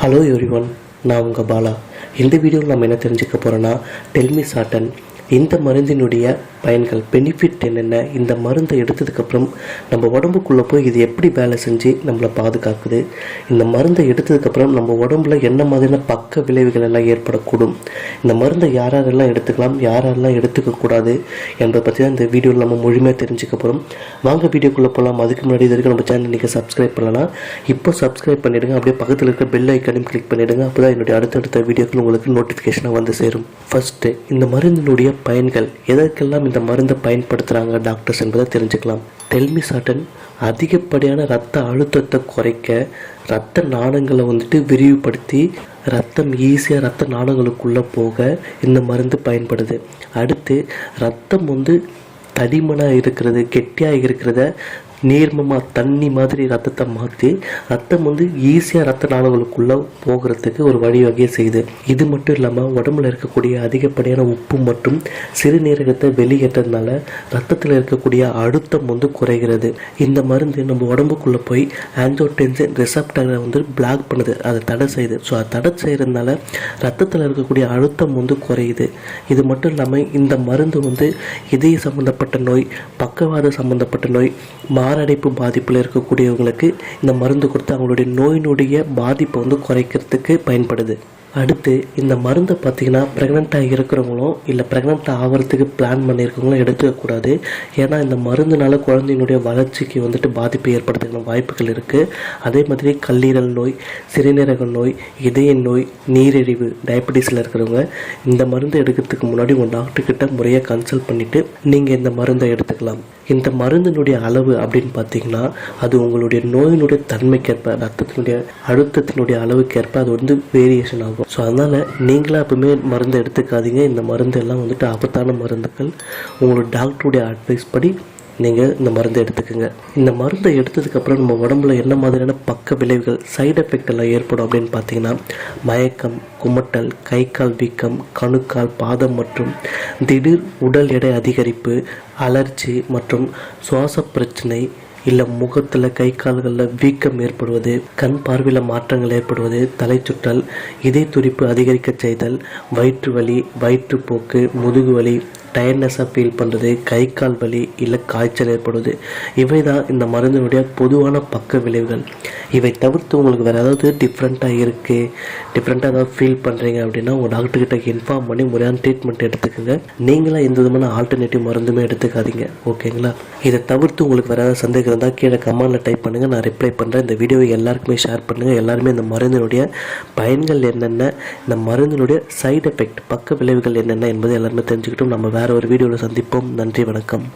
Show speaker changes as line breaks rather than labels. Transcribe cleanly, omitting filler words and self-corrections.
Hello everyone, நான் உங்கள் பாலா. இந்த வீடியோவில் நம்ம என்ன தெரிஞ்சுக்க போகிறோன்னா, டெல்மிசாட்டன் இந்த மருந்தினுடைய பயன்கள், பெனிஃபிட் என்னென்ன, இந்த மருந்தை எடுத்ததுக்கப்புறம் நம்ம உடம்புக்குள்ளே போய் இது எப்படி வேலை செஞ்சு நம்மளை பாதுகாக்குது, இந்த மருந்தை எடுத்ததுக்கப்புறம் நம்ம உடம்புல என்ன மாதிரியான பக்க விளைவுகள் எல்லாம் ஏற்படக்கூடும், இந்த மருந்தை யாரெல்லாம் எடுத்துக்கலாம், யாரெல்லாம் எடுத்துக்கக்கூடாது என்பதை பற்றி தான் இந்த வீடியோவில் நம்ம முழுமையாக தெரிஞ்சுக்க போகிறோம். வாங்க வீடியோக்குள்ளே போகலாம். அதுக்கு முன்னாடி இது வரைக்கும் நம்ம சேனல் நீங்கள் சப்ஸ்கிரைப் பண்ணலாம், இப்போ சப்ஸ்கிரைப் பண்ணிவிடுங்க. அப்படியே பக்கத்தில் இருக்க பெல் ஐக்கானையும் கிளிக் பண்ணிவிடுங்க. அப்போ தான் என்னுடைய அடுத்தடுத்த வீடியோக்கள் உங்களுக்கு நோட்டிஃபிகேஷனாக வந்து சேரும். ஃபஸ்ட்டு, இந்த மருந்தினுடைய பயன்கள், எதற்கெல்லாம் இந்த மருந்தை பயன்படுத்துகிறாங்க டாக்டர்ஸ் என்பதை தெரிஞ்சுக்கலாம். டெல்மிசாட்டன் அதிகப்படியான இரத்த அழுத்தத்தை குறைக்க, இரத்த நாளங்களை விரிவுபடுத்தி ரத்தம் ஈஸியாக இரத்த நாளங்களுக்குள்ளே போக இந்த மருந்து பயன்படுது. அடுத்து ரத்தம் தடிமனாக இருக்கிறது, கெட்டியாக இருக்கிறத நீர்மமாக தண்ணி மாதிரி ரத்தத்தை மாற்றி ரத்தம் ஈஸியாக ரத்த நாளங்களுக்குள்ளே போகிறதுக்கு ஒரு வழிவகையை செய்யுது. இது மட்டும் இல்லாமல் உடம்புல இருக்கக்கூடிய அதிகப்படியான உப்பு மற்றும் சிறுநீரகத்தை வெளியேற்றதுனால ரத்தத்தில் இருக்கக்கூடிய அழுத்தம் குறைகிறது. இந்த மருந்து நம்ம உடம்புக்குள்ளே போய் ஆஞ்சியோடென்சின் ரிசப்டரை பிளாக் பண்ணுது, அதை தடை செய்யுது. ஸோ அதை தடை செய்கிறதுனால ரத்தத்தில் இருக்கக்கூடிய அழுத்தம் குறையுது. இது மட்டும் இல்லாமல் இந்த மருந்து இதய சம்மந்தப்பட்ட நோய், பக்கவாத சம்மந்தப்பட்ட நோய், மாரடைப்பு பாதிப்பில் இருக்கக்கூடியவங்களுக்கு இந்த மருந்து கொடுத்து அவங்களுடைய நோயினுடைய பாதிப்பை குறைக்கிறதுக்கு பயன்படுது. அடுத்து, இந்த மருந்தை பார்த்திங்கன்னா ப்ரெக்னெண்ட்டாக இருக்கிறவங்களும் இல்லை ப்ரெக்னெண்ட்டாக ஆகிறதுக்கு பிளான் பண்ணியிருக்கவங்களும் எடுத்துக்கக்கூடாது. ஏன்னா இந்த மருந்துனால குழந்தைங்களுடைய வளர்ச்சிக்கு பாதிப்பு ஏற்படுத்துகிற வாய்ப்புகள் இருக்குது. அதே மாதிரி கல்லீரல் நோய், சிறுநீரக நோய், இதய நோய், நீரிழிவு, டயபெட்டிஸில் இருக்கிறவங்க இந்த மருந்தை எடுக்கிறதுக்கு முன்னாடி உங்கள் டாக்டர்கிட்ட முறையாக கன்சல்ட் பண்ணிவிட்டு நீங்கள் இந்த மருந்தை எடுத்துக்கலாம். இந்த மருந்தினுடைய அளவு அப்படின்னு பார்த்தீங்கன்னா, அது உங்களுடைய நோயினுடைய தன்மைக்கேற்ப, ரத்தத்தினுடைய அழுத்தத்தினுடைய அளவுக்கேற்ப அது வேரியேஷன் ஆகும். ஸோ அதனால் நீங்களாக எப்பவுமே மருந்து எடுத்துக்காதீங்க. இந்த மருந்து எல்லாம் ஆபத்தான மருந்துகள். உங்களோட டாக்டருடைய அட்வைஸ் படி நீங்கள் இந்த மருந்தை எடுத்துக்கோங்க. இந்த மருந்தை எடுத்ததுக்கப்புறம் நம்ம உடம்புல என்ன மாதிரியான பக்க விளைவுகள், சைடு எஃபெக்ட் எல்லாம் ஏற்படும் அப்படின்னு பார்த்தீங்கன்னா, மயக்கம், குமட்டல், கை கால் வீக்கம், கணுக்கால், பாதம் மற்றும் திடீர் உடல் எடை அதிகரிப்பு, அலர்ஜி மற்றும் சுவாச பிரச்சனை, இல்லை முகத்தில் கை கால்களில் வீக்கம் ஏற்படுவது, கண் பார்வையில் மாற்றங்கள் ஏற்படுவது, தலை சுற்றல், இதய துடிப்பு அதிகரிக்க செய்தல், வயிற்று வலி, வயிற்றுப்போக்கு, முதுகு வலி, டயர்ட்னஸாக ஃபீல் பண்ணுறது, கை கால் வலி இல்லை காய்ச்சல் ஏற்படுவது, இவை தான் இந்த மருந்தினுடைய பொதுவான பக்க விளைவுகள். இவை தவிர்த்து உங்களுக்கு வேறு ஏதாவது டிஃப்ரெண்ட்டாக ஏதாவது ஃபீல் பண்ணுறீங்க அப்படின்னா உங்கள் டாக்டர்கிட்ட இன்ஃபார்ம் பண்ணி முறையான ட்ரீட்மெண்ட் எடுத்துக்கோங்க. நீங்களாம் எந்த விதமான ஆல்டர்னேட்டிவ் மருந்துமே எடுத்துக்காதீங்க, ஓகேங்களா? இதை தவிர்த்து உங்களுக்கு வேறு ஏதாவது சந்தேகம் இருந்தால் கீழே கமெண்டில் டைப் பண்ணுங்கள், நான் ரிப்ளை பண்ணுறேன். இந்த வீடியோவை எல்லாருக்குமே ஷேர் பண்ணுங்கள். எல்லாருமே இந்த மருந்தினுடைய பயன்கள் என்னென்ன, இந்த மருந்தினுடைய சைடு எஃபெக்ட், பக்க விளைவுகள் என்னென்ன என்பதை எல்லாருமே தெரிஞ்சுக்கிட்டும் நம்ம வேறு ஒரு வீடியோவில் சந்திப்போம். நன்றி, வணக்கம்.